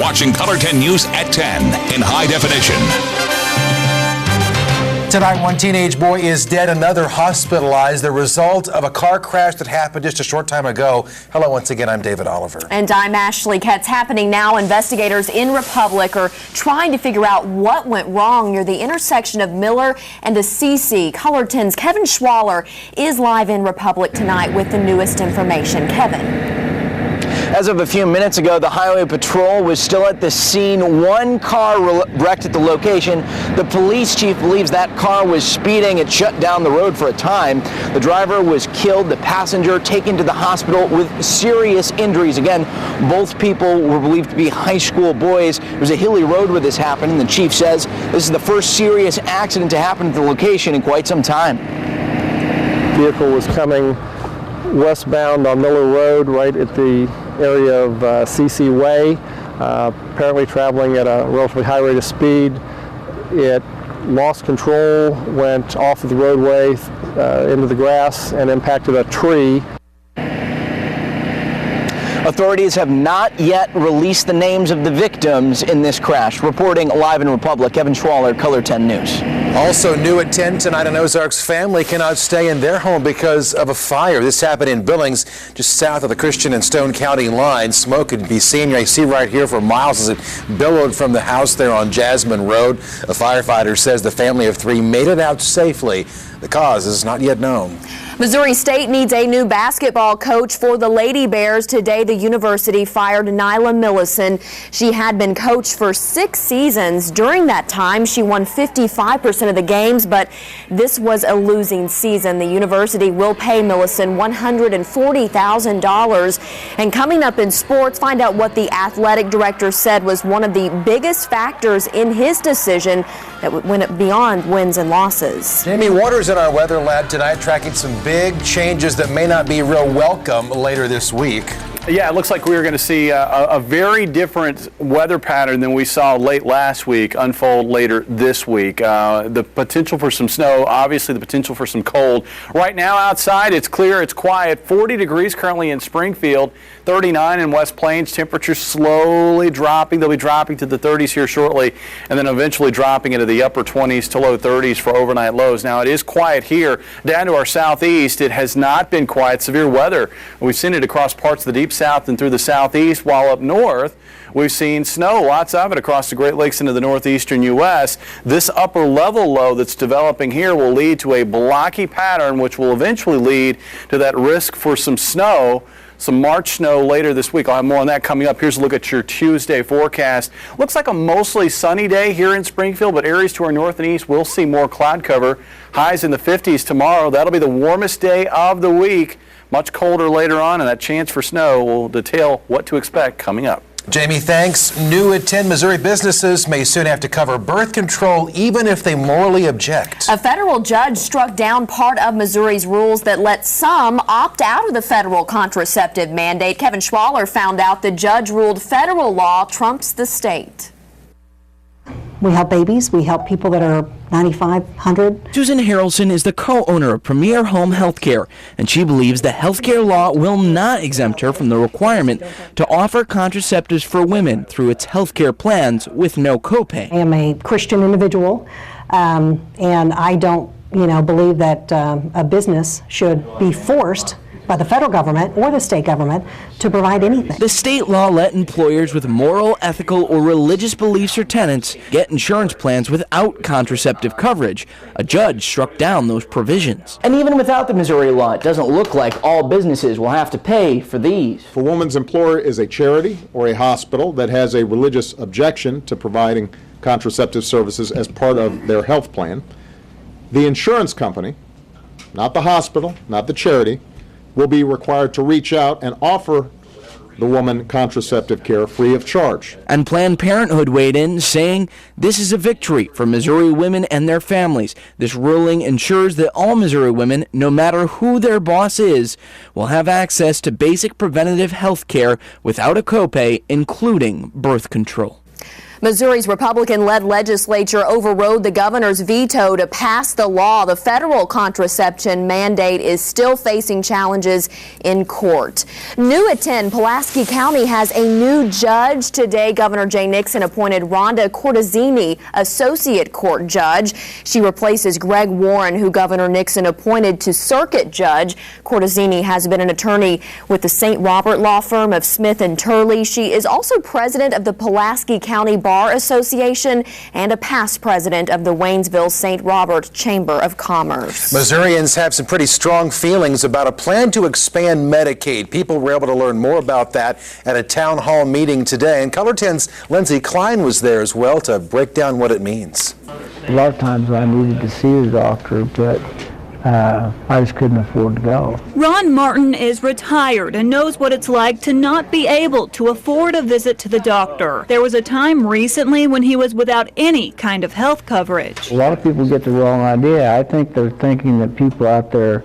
watching Color 10 News at 10 in high definition. Tonight, one teenage boy is dead, another hospitalized, the result of a car crash that happened just a short time ago. Hello, once again, I'm David Oliver. And I'm Ashley Ketz. Happening now, investigators in Republic are trying to figure out what went wrong near the intersection of Miller and Assisi. Color 10's Kevin Schwaller is live in Republic tonight with the newest information. Kevin. As of a few minutes ago, the Highway Patrol was still at the scene. One car wrecked at the location. The police chief believes that car was speeding. It shut down the road for a time. The driver was killed. The passenger taken to the hospital with serious injuries. Again, both people were believed to be high school boys. It was a hilly road where this happened, and the chief says this is the first serious accident to happen at the location in quite some time. The vehicle was coming westbound on Miller Road, right at the area of CC Way, apparently traveling at a relatively high rate of speed. It lost control, went off of the roadway into the grass, and impacted a tree. Authorities have not yet released the names of the victims in this crash. Reporting live in Republic, Kevin Schwaller, Color 10 News. Also new at 10 tonight, an Ozarks family cannot stay in their home because of a fire. This happened in Billings, just south of the Christian and Stone County line. Smoke could be seen. I see right here for miles as it billowed from the house there on Jasmine Road. A firefighter says the family of three made it out safely. The cause is not yet known. Missouri State needs a new basketball coach for the Lady Bears. Today, the university fired Nyla Millison. She had been coached for 6 seasons. During that time, she won 55% of the games, but this was a losing season. The university will pay Millison $140,000. And coming up in sports, find out what the athletic director said was one of the biggest factors in his decision that went beyond wins and losses. Jamie Waters in our weather lab tonight, tracking some big changes that may not be real welcome later this week. Yeah, it looks like we're going to see a very different weather pattern than we saw late last week unfold later this week. The potential for some snow, obviously the potential for some cold. Right now outside, it's clear, it's quiet. 40 degrees currently in Springfield, 39 in West Plains. Temperatures slowly dropping. They'll be dropping to the 30s here shortly, and then eventually dropping into the upper 20s to low 30s for overnight lows. Now, it is quiet here. Down to our southeast, it has not been quiet. Severe weather. We've seen it across parts of the deep south and through the southeast, while up north we've seen snow, lots of it across the Great Lakes into the northeastern U.S. This upper level low that's developing here will lead to a blocky pattern, which will eventually lead to that risk for some snow, some March snow later this week. I'll have more on that coming up. Here's a look at your Tuesday forecast. Looks like a mostly sunny day here in Springfield, but areas to our north and east will see more cloud cover. Highs in the 50s tomorrow. That'll be the warmest day of the week. Much colder later on, and that chance for snow will detail what to expect coming up. Jamie, thanks. New at 10, Missouri businesses may soon have to cover birth control even if they morally object. A federal judge struck down part of Missouri's rules that let some opt out of the federal contraceptive mandate. Kevin Schwaller found out the judge ruled federal law trumps the state. We help babies. We help people that are 95, 100. Susan Harrelson is the co-owner of Premier Home Healthcare, and she believes the healthcare law will not exempt her from the requirement to offer contraceptives for women through its healthcare plans with no copay. I am a Christian individual, and I don't, believe that a business should be forced by the federal government or the state government to provide anything. The state law let employers with moral, ethical, or religious beliefs or tenets get insurance plans without contraceptive coverage. A judge struck down those provisions. And even without the Missouri law, it doesn't look like all businesses will have to pay for these. If a woman's employer is a charity or a hospital that has a religious objection to providing contraceptive services as part of their health plan, the insurance company, not the hospital, not the charity, will be required to reach out and offer the woman contraceptive care free of charge. And Planned Parenthood weighed in, saying this is a victory for Missouri women and their families. This ruling ensures that all Missouri women, no matter who their boss is, will have access to basic preventative health care without a copay, including birth control. Missouri's Republican-led legislature overrode the governor's veto to pass the law. The federal contraception mandate is still facing challenges in court. New at 10, Pulaski County has a new judge. Today, Governor Jay Nixon appointed Rhonda Cortesini, associate court judge. She replaces Greg Warren, who Governor Nixon appointed to circuit judge. Cortesini has been an attorney with the St. Robert law firm of Smith and Turley. She is also president of the Pulaski County Bar Association and a past president of the Waynesville St. Robert Chamber of Commerce. Missourians have some pretty strong feelings about a plan to expand Medicaid. People were able to learn more about that at a town hall meeting today, and Color 10's Lindsey Klein was there as well to break down what it means. A lot of times I needed to see a doctor, but I just couldn't afford to go. Ron Martin is retired and knows what it's like to not be able to afford a visit to the doctor. There was a time recently when he was without any kind of health coverage. A lot of people get the wrong idea. I think they're thinking that people out there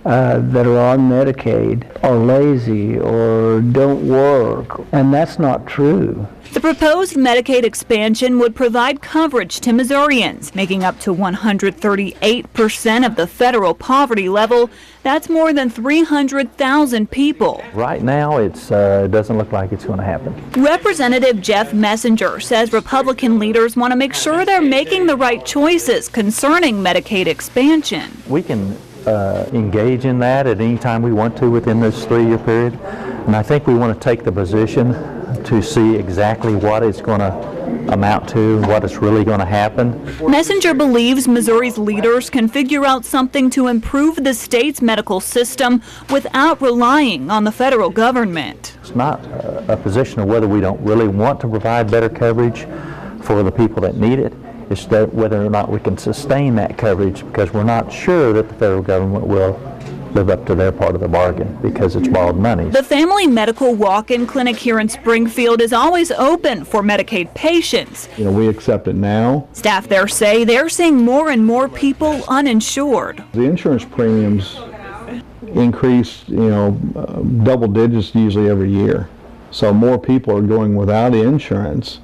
that are on Medicaid are lazy or don't work, and that's not true. The proposed Medicaid expansion would provide coverage to Missourians, making up to 138% of the federal poverty level. That's more than 300,000 people. Right now, it doesn't look like it's going to happen. Representative Jeff Messenger says Republican leaders want to make sure they're making the right choices concerning Medicaid expansion. We can engage in that at any time we want to within this 3-year period, and I think we want to take the position to see exactly what it's going to amount to, what is really going to happen. Messenger believes Missouri's leaders can figure out something to improve the state's medical system without relying on the federal government. It's not a position of whether we don't really want to provide better coverage for the people that need it. It's that whether or not we can sustain that coverage, because we're not sure that the federal government will live up to their part of the bargain because it's borrowed money. The Family Medical Walk-In Clinic here in Springfield is always open for Medicaid patients. We accept it now. Staff there say they're seeing more and more people uninsured. The insurance premiums increase, double digits usually every year. So more people are going without insurance.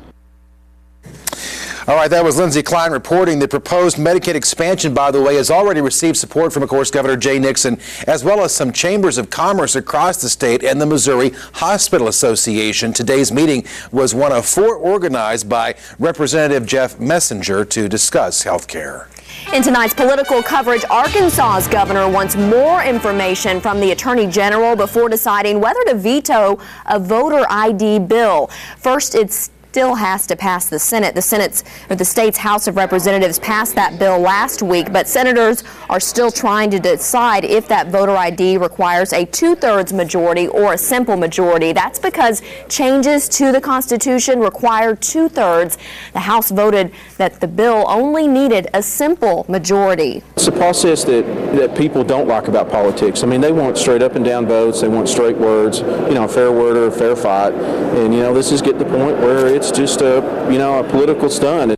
All right, that was Lindsey Klein reporting. The proposed Medicaid expansion, by the way, has already received support from, of course, Governor Jay Nixon, as well as some chambers of commerce across the state and the Missouri Hospital Association. Today's meeting was one of 4 organized by Representative Jeff Messenger to discuss health care. In tonight's political coverage, Arkansas's governor wants more information from the Attorney General before deciding whether to veto a voter ID bill. First, it's still has to pass the Senate. The state's House of Representatives passed that bill last week, but senators are still trying to decide if that voter ID requires a 2/3 majority or a simple majority. That's because changes to the Constitution require 2/3. The House voted that the bill only needed a simple majority. It's a process that people don't like about politics. I mean, they want straight up and down votes. They want straight words, a fair word or a fair fight. And, this is getting to the point where it's just a political stunt.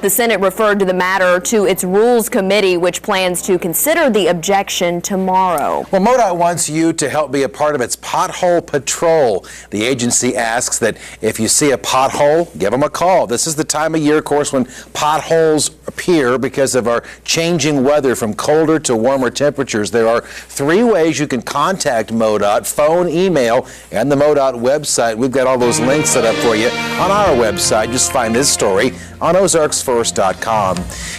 The Senate referred to the matter to its Rules Committee, which plans to consider the objection tomorrow. Well, MoDOT wants you to help be a part of its pothole patrol. The agency asks that if you see a pothole, give them a call. This is the time of year, of course, when potholes appear because of our changing weather from colder to warmer temperatures. There are 3 ways you can contact MoDOT: phone, email, and the MoDOT website. We've got all those links set up for you on our website. Just find this story on OzarksFirst.com.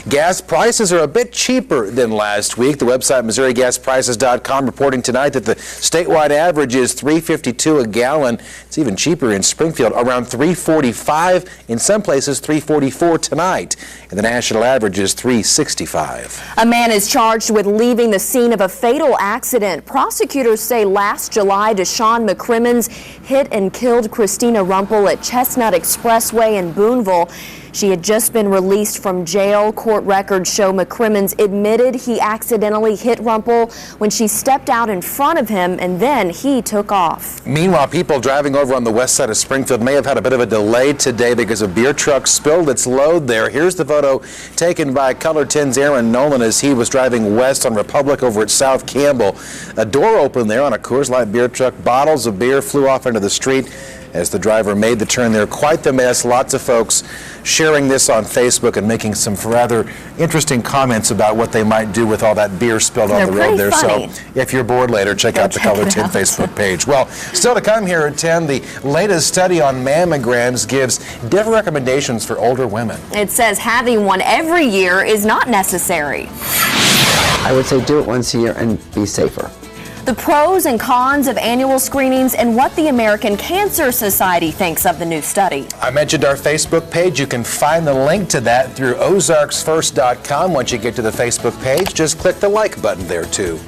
Gas prices are a bit cheaper than last week. The website MissouriGasPrices.com reporting tonight that the statewide average is $3.52 a gallon. It's even cheaper in Springfield, around $3.45. In some places, $3.44 tonight. And the national average is $3.65. A man is charged with leaving the scene of a fatal accident. Prosecutors say last July, Deshaun McCrimmons hit and killed Christina Rumpel at Chestnut Expressway in Boonville. She had just been released from jail. Court records show McCrimmons admitted he accidentally hit Rumpel when she stepped out in front of him, and then he took off. Meanwhile, people driving over on the west side of Springfield may have had a bit of a delay today because a beer truck spilled its load there. Here's the photo taken by Color 10's Aaron Nolan as he was driving west on Republic over at South Campbell. A door opened there on a Coors Light beer truck. Bottles of beer flew off into the street. as the driver made the turn there. Quite the mess. Lots of folks sharing this on Facebook and making some rather interesting comments about what they might do with all that beer spilled on the road there. Funny. So if you're bored later, check out the Color 10 Facebook page. Well, still to come here at 10, the latest study on mammograms gives different recommendations for older women. It says having one every year is not necessary. I would say do it once a year and be safer. The pros and cons of annual screenings and what the American Cancer Society thinks of the new study. I mentioned our Facebook page. You can find the link to that through ozarksfirst.com. Once you get to the Facebook page, just click the like button there too.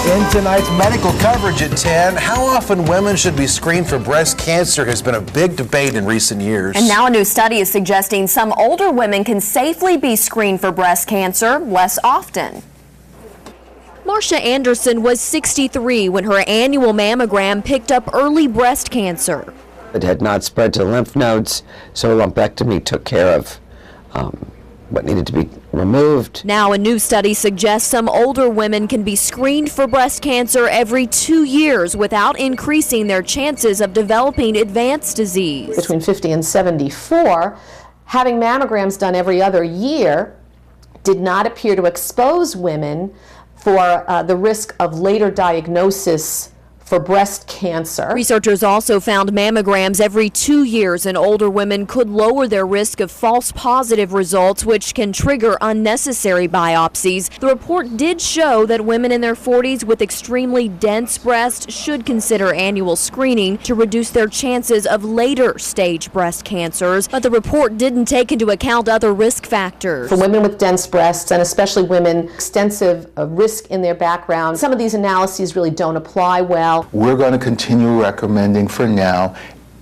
In tonight's medical coverage at 10, how often women should be screened for breast cancer has been a big debate in recent years. And now a new study is suggesting some older women can safely be screened for breast cancer less often. Marcia Anderson was 63 when her annual mammogram picked up early breast cancer. It had not spread to the lymph nodes, so a lumpectomy took care of what needed to be removed. Now a new study suggests some older women can be screened for breast cancer every 2 years without increasing their chances of developing advanced disease. Between 50 and 74, having mammograms done every other year did not appear to expose women for the risk of later diagnosis for breast cancer. Researchers also found mammograms every 2 years in older women could lower their risk of false positive results, which can trigger unnecessary biopsies. The report did show that women in their 40s with extremely dense breasts should consider annual screening to reduce their chances of later stage breast cancers, but the report didn't take into account other risk factors. For women with dense breasts, and especially women extensive risk in their background, some of these analyses really don't apply well. We're going to continue recommending for now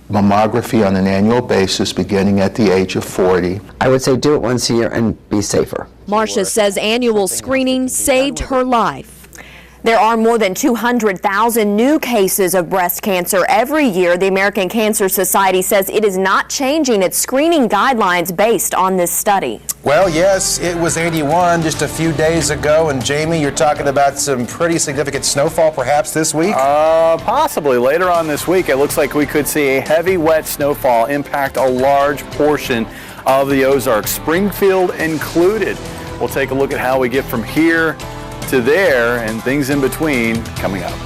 mammography on an annual basis beginning at the age of 40. I would say do it once a year and be safer. Marcia says annual screening saved her life. There are more than 200,000 new cases of breast cancer every year. The American Cancer Society says it is not changing its screening guidelines based on this study. Well, yes, it was 81 just a few days ago. And Jamie, you're talking about some pretty significant snowfall perhaps this week? Possibly later on this week. It looks like we could see a heavy wet snowfall impact a large portion of the Ozarks, Springfield included. We'll take a look at how we get from here to there and things in between coming up.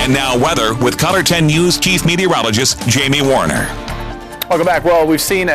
And now weather with Color 10 News Chief Meteorologist Jamie Warner. Welcome back. Well, we've seen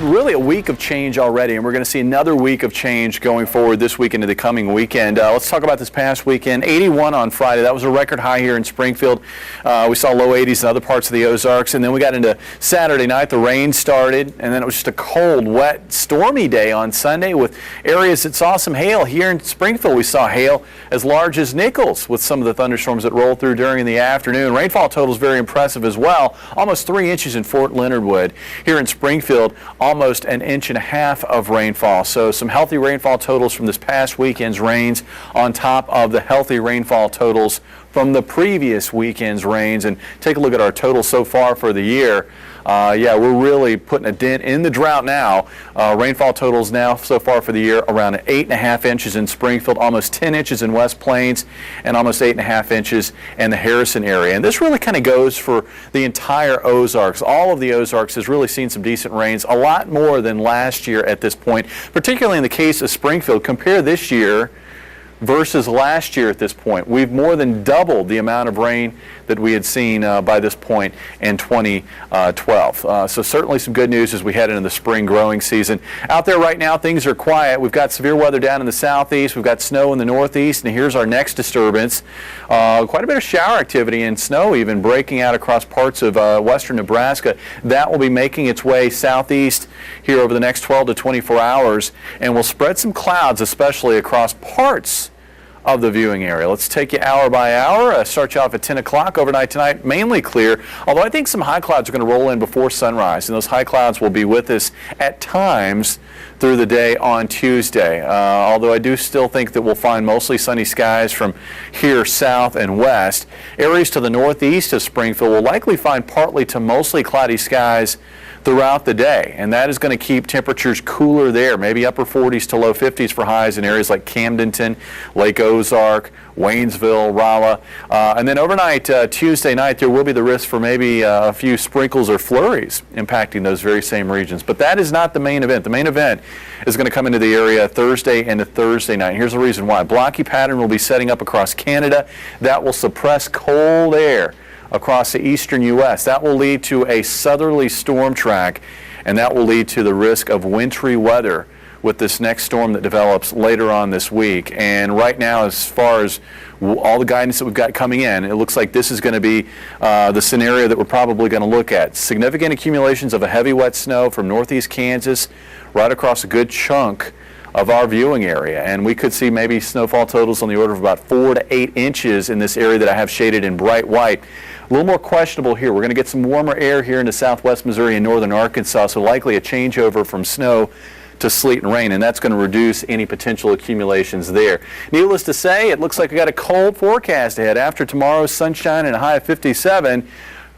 really a week of change already, and we're going to see another week of change going forward this week into the coming weekend. Let's talk about this past weekend. 81 on Friday. That was a record high here in Springfield. We saw low 80s in other parts of the Ozarks, and then we got into Saturday night. The rain started, and then it was just a cold, wet, stormy day on Sunday with areas that saw some hail. Here in Springfield, we saw hail as large as nickels with some of the thunderstorms that rolled through during the afternoon. Rainfall totals very impressive as well. Almost 3 inches in Fort Leonard Wood. Here in Springfield, almost 1.5 inches of rainfall. So some healthy rainfall totals from this past weekend's rains on top of the healthy rainfall totals from the previous weekend's rains. And take a look at our totals so far for the year. Yeah, we're really putting a dent in the drought now. Rainfall totals now so far for the year around 8.5 inches in Springfield, almost 10 inches in West Plains, and almost 8.5 inches in the Harrison area. And this really kind of goes for the entire Ozarks. All of the Ozarks has really seen some decent rains, a lot more than last year at this point, particularly in the case of Springfield. Compare this year versus last year at this point. We've more than doubled the amount of rain that we had seen by this point in 2012. So certainly some good news as we head into the spring growing season. Out there right now, things are quiet. We've got severe weather down in the southeast. We've got snow in the northeast. And here's our next disturbance. Quite a bit of shower activity and snow even breaking out across parts of western Nebraska. That will be making its way southeast here over the next 12 to 24 hours and will spread some clouds, especially across parts of the viewing area. Let's take you hour by hour. Start you off at 10 o'clock. Overnight tonight, mainly clear, although I think some high clouds are going to roll in before sunrise, and those high clouds will be with us at times through the day on Tuesday. Although I do still think that we'll find mostly sunny skies from here south and west. Areas to the northeast of Springfield will likely find partly to mostly cloudy skies throughout the day, and that is going to keep temperatures cooler there, maybe upper 40s to low 50s for highs in areas like Camdenton, Lake Ozark, Waynesville, Rolla. And then overnight, Tuesday night, there will be the risk for maybe a few sprinkles or flurries impacting those very same regions. But that is not the main event. The main event is going to come into the area Thursday into Thursday night. Here's the reason why. Blocky pattern will be setting up across Canada. That will suppress cold air across the eastern U.S. That will lead to a southerly storm track, and that will lead to the risk of wintry weather with this next storm that develops later on this week. And right now, as far as all the guidance that we've got coming in, it looks like this is going to be the scenario that we're probably going to look at. Significant accumulations of a heavy wet snow from northeast Kansas right across a good chunk of our viewing area, and we could see maybe snowfall totals on the order of about 4 to 8 inches in this area that I have shaded in bright white. A little more questionable here. We're going to get some warmer air here into southwest Missouri and northern Arkansas, so likely a changeover from snow to sleet and rain, and that's going to reduce any potential accumulations there. Needless to say, it looks like we got a cold forecast ahead. After tomorrow's sunshine and a high of 57,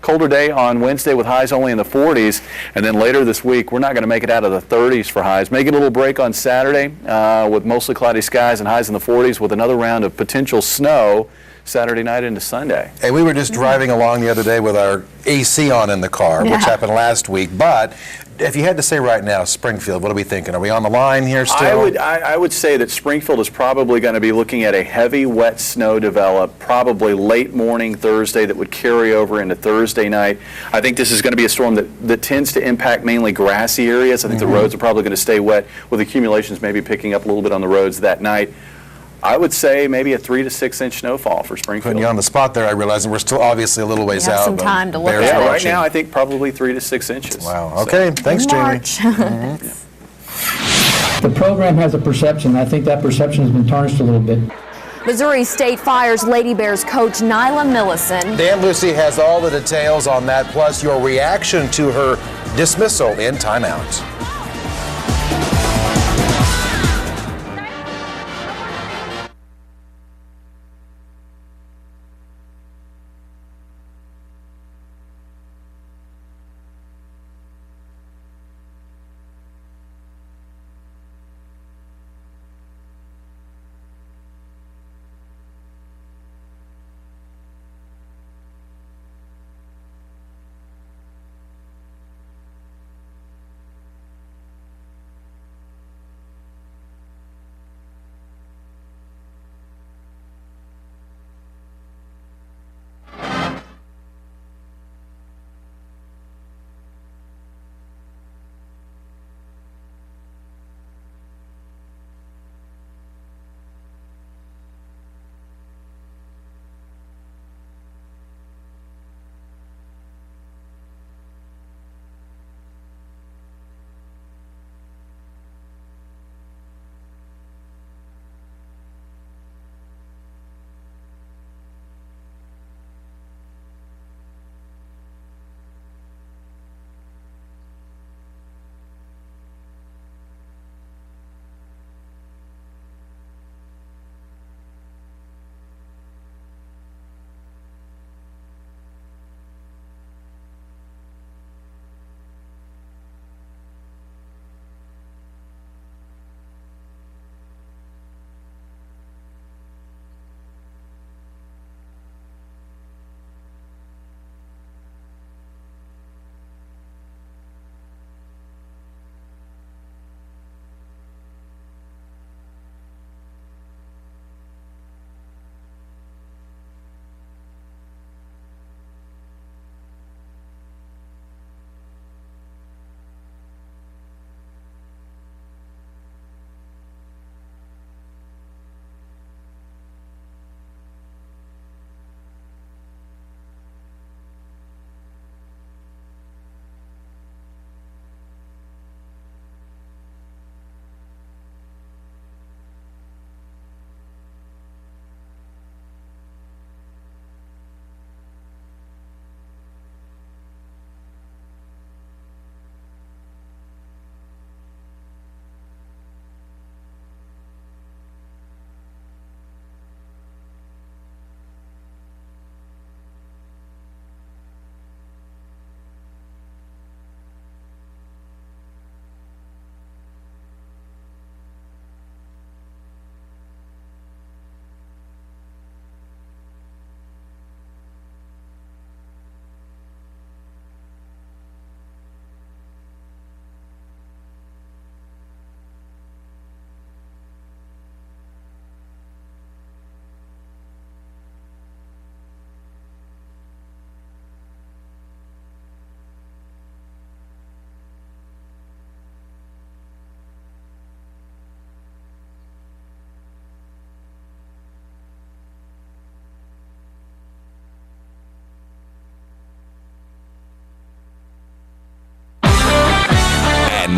colder day on Wednesday with highs only in the 40s, and then later this week we're not going to make it out of the 30s for highs. Make it a little break on Saturday with mostly cloudy skies and highs in the 40s with another round of potential snow Saturday night into Sunday. Hey, we were just driving along the other day with our AC on in the car, which happened last week, but if you had to say right now, Springfield, what are we thinking? Are we on the line here still? I would say that Springfield is probably going to be looking at a heavy, wet snow develop, probably late morning Thursday that would carry over into Thursday night. I think this is going to be a storm that tends to impact mainly grassy areas. I think the roads are probably going to stay wet, with accumulations maybe picking up a little bit on the roads that night. I would say maybe a 3 to 6 inch snowfall for Springfield. Putting you on the spot there, I realize, and we're still obviously a little ways out. Some time to look at it. Right now, I think probably 3 to 6 inches. Wow. Okay. Thanks, Jamie. The program has a perception. I think that perception has been tarnished a little bit. Missouri State fires Lady Bears coach Nyla Millison. Dan Lucy has all the details on that, plus your reaction to her dismissal in timeout.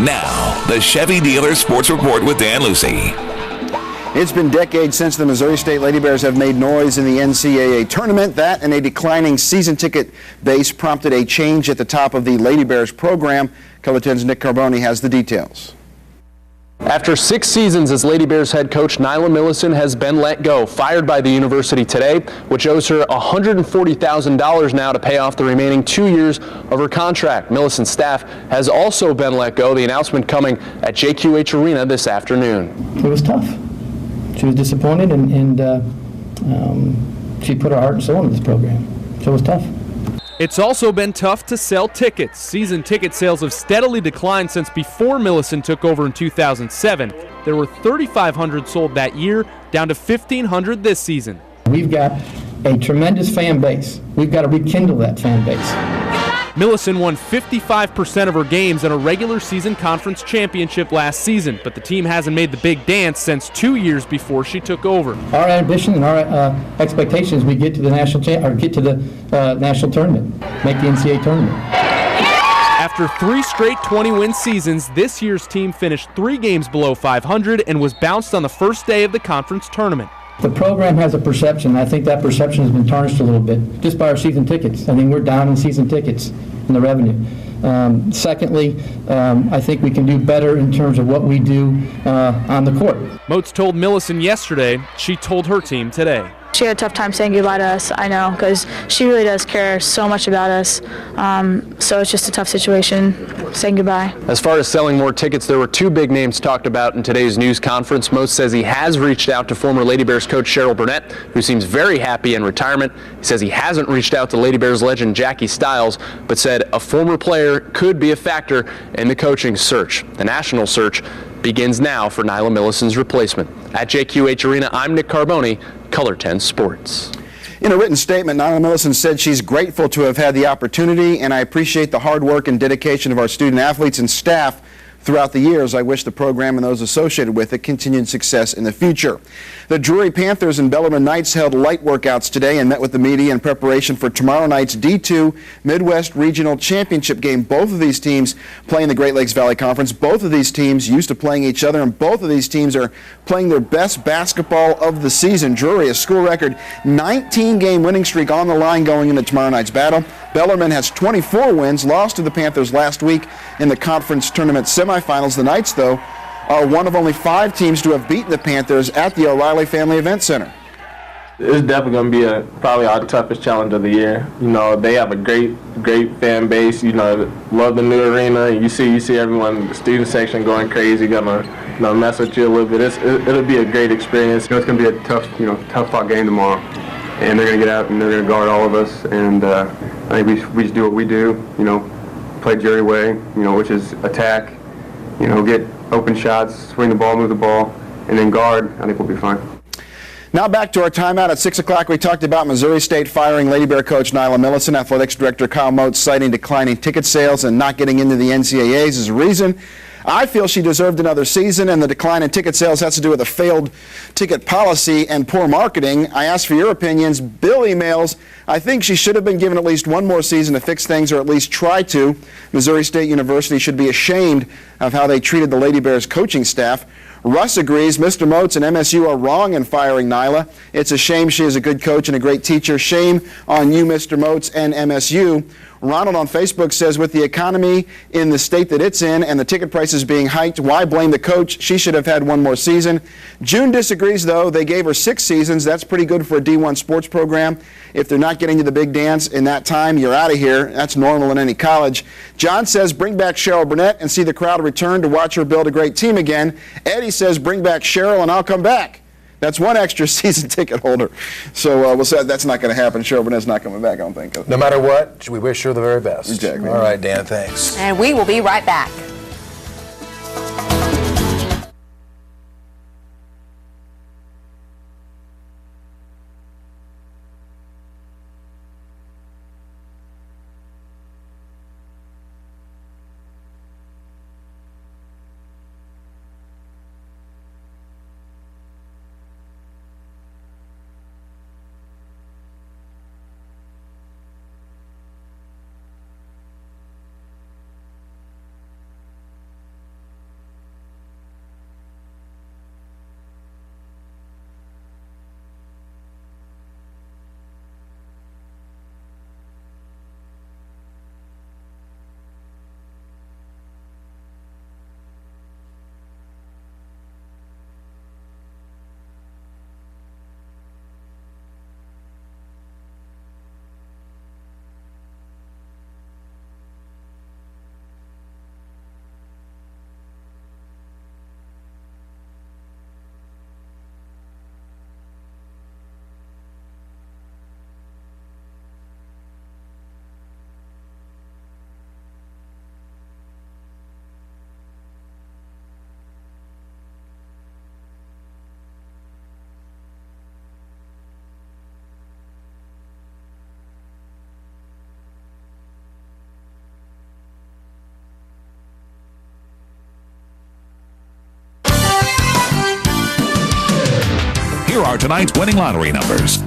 Now, the Chevy Dealer Sports Report with Dan Lucy. It's been decades since the Missouri State Lady Bears have made noise in the NCAA tournament. That and a declining season ticket base prompted a change at the top of the Lady Bears program. Color 10's Nick Carboni has the details. After 6 seasons as Lady Bears head coach, Nyla Millison has been let go, fired by the university today, which owes her $140,000 now to pay off the remaining 2 years of her contract. Millison's staff has also been let go, the announcement coming at JQH Arena this afternoon. It was tough. She was disappointed, and she put her heart and soul into this program, so it was tough. It's also been tough to sell tickets. Season ticket sales have steadily declined since before Millison took over in 2007. There were 3,500 sold that year, down to 1,500 this season. We've got a tremendous fan base. We've got to rekindle that fan base. Millison won 55% of her games in a regular season conference championship last season, but the team hasn't made the big dance since 2 years before she took over. Our ambition and our expectations, we get to the national national tournament, make the NCAA tournament. After 3 straight 20-win seasons, this year's team finished 3 games below 500 and was bounced on the first day of the conference tournament. The program has a perception. I think that perception has been tarnished a little bit just by our season tickets. I mean, we're down in season tickets in the revenue. Secondly, I think we can do better in terms of what we do on the court. Moats told Millison yesterday, she told her team today. She had a tough time saying goodbye to us, I know, because she really does care so much about us. So it's just a tough situation saying goodbye. As far as selling more tickets, there were 2 big names talked about in today's news conference. Moats says he has reached out to former Lady Bears coach Cheryl Burnett, who seems very happy in retirement. He says he hasn't reached out to Lady Bears legend Jackie Stiles, but said a former player could be a factor in the coaching search. The national search begins now for Nyla Millison's replacement. At JQH Arena, I'm Nick Carboni, Color 10 Sports. In a written statement, Nyla Millison said she's grateful to have had the opportunity, and I appreciate the hard work and dedication of our student athletes and staff throughout the years. I wish the program and those associated with it continued success in the future. The Drury Panthers and Bellarmine Knights held light workouts today and met with the media in preparation for tomorrow night's D2 Midwest Regional Championship game. Both of these teams play in the Great Lakes Valley Conference. Both of these teams used to playing each other, and both of these teams are playing their best basketball of the season. Drury, a school record 19-game winning streak on the line going into tomorrow night's battle. Bellarmine has 24 wins, lost to the Panthers last week in the conference tournament semifinals. The Knights, though, are one of only 5 teams to have beaten the Panthers at the O'Reilly Family Event Center. It's definitely going to be probably our toughest challenge of the year. You know, they have a great fan base. You know, love the new arena. You see everyone in the student section going crazy, gonna mess with you a little bit. It'll be a great experience. You know, it's going to be a tough fought game tomorrow, and they're going to get out and they're going to guard all of us. And I think we just do what we do. You know, play Jerry way. You know, which is attack. You know, get open shots, swing the ball, move the ball, and then guard. I think we'll be fine. Now back to our timeout at 6 o'clock. We talked about Missouri State firing Lady Bear coach Nyla Millison. Athletics Director Kyle Moats citing declining ticket sales and not getting into the NCAAs as a reason. I feel she deserved another season, and the decline in ticket sales has to do with a failed ticket policy and poor marketing. I asked for your opinions. Bill emails, I think she should have been given at least one more season to fix things, or at least try to. Missouri State University should be ashamed of how they treated the Lady Bears coaching staff. Russ agrees Mr. Moats and MSU are wrong in firing Nyla. It's a shame. She is a good coach and a great teacher. Shame on you, Mr. Moats and MSU. Ronald on Facebook says, with the economy in the state that it's in and the ticket prices being hiked, why blame the coach? She should have had one more season. June disagrees, though. They gave her 6 seasons. That's pretty good for a D1 sports program. If they're not getting to the big dance in that time, you're out of here. That's normal in any college. John says, bring back Cheryl Burnett and see the crowd return to watch her build a great team again. Eddie says, bring back Cheryl and I'll come back. That's one extra season ticket holder. So we'll say that's not going to happen. Cheryl Burnett's not coming back, I don't think. No matter what, we wish her the very best. Exactly. All right, Dan, thanks. And we will be right back. Here are tonight's winning lottery numbers.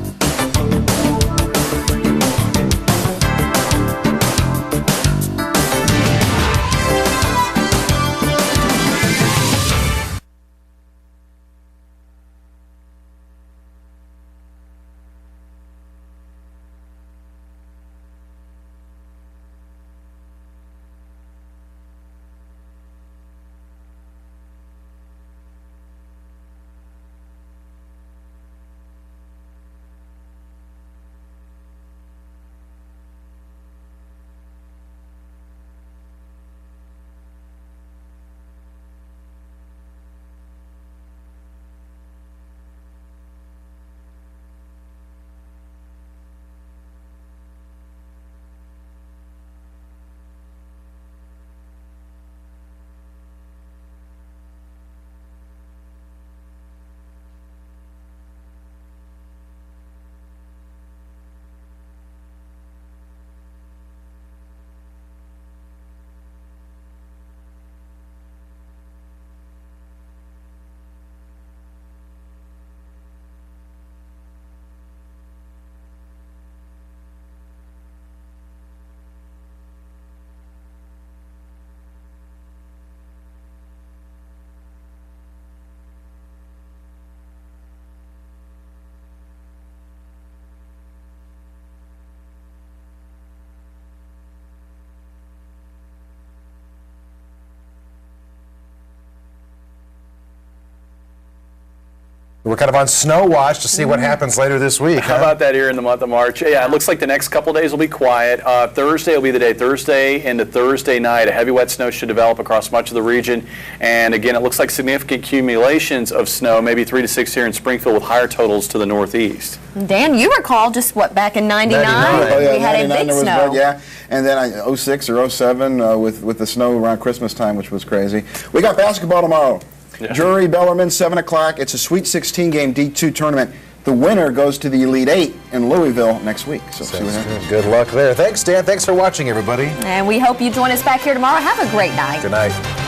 We're kind of on snow watch to see what happens later this week. How about that here in the month of March? Yeah, it looks like the next couple days will be quiet. Thursday will be the day. Thursday into Thursday night, a heavy wet snow should develop across much of the region. And again, it looks like significant accumulations of snow, maybe 3 to 6 here in Springfield with higher totals to the northeast. Dan, you recall just what, back in 99? Oh, yeah, we had a big snow. Yeah, and then 06 or 07 with the snow around Christmas time, which was crazy. We got basketball tomorrow. Yeah. Drury, Bellarmine, 7 o'clock. It's a Sweet 16 game D2 tournament. The winner goes to the Elite 8 in Louisville next week. So see what happens. Good luck there. Thanks, Dan. Thanks for watching, everybody. And we hope you join us back here tomorrow. Have a great night. Good night.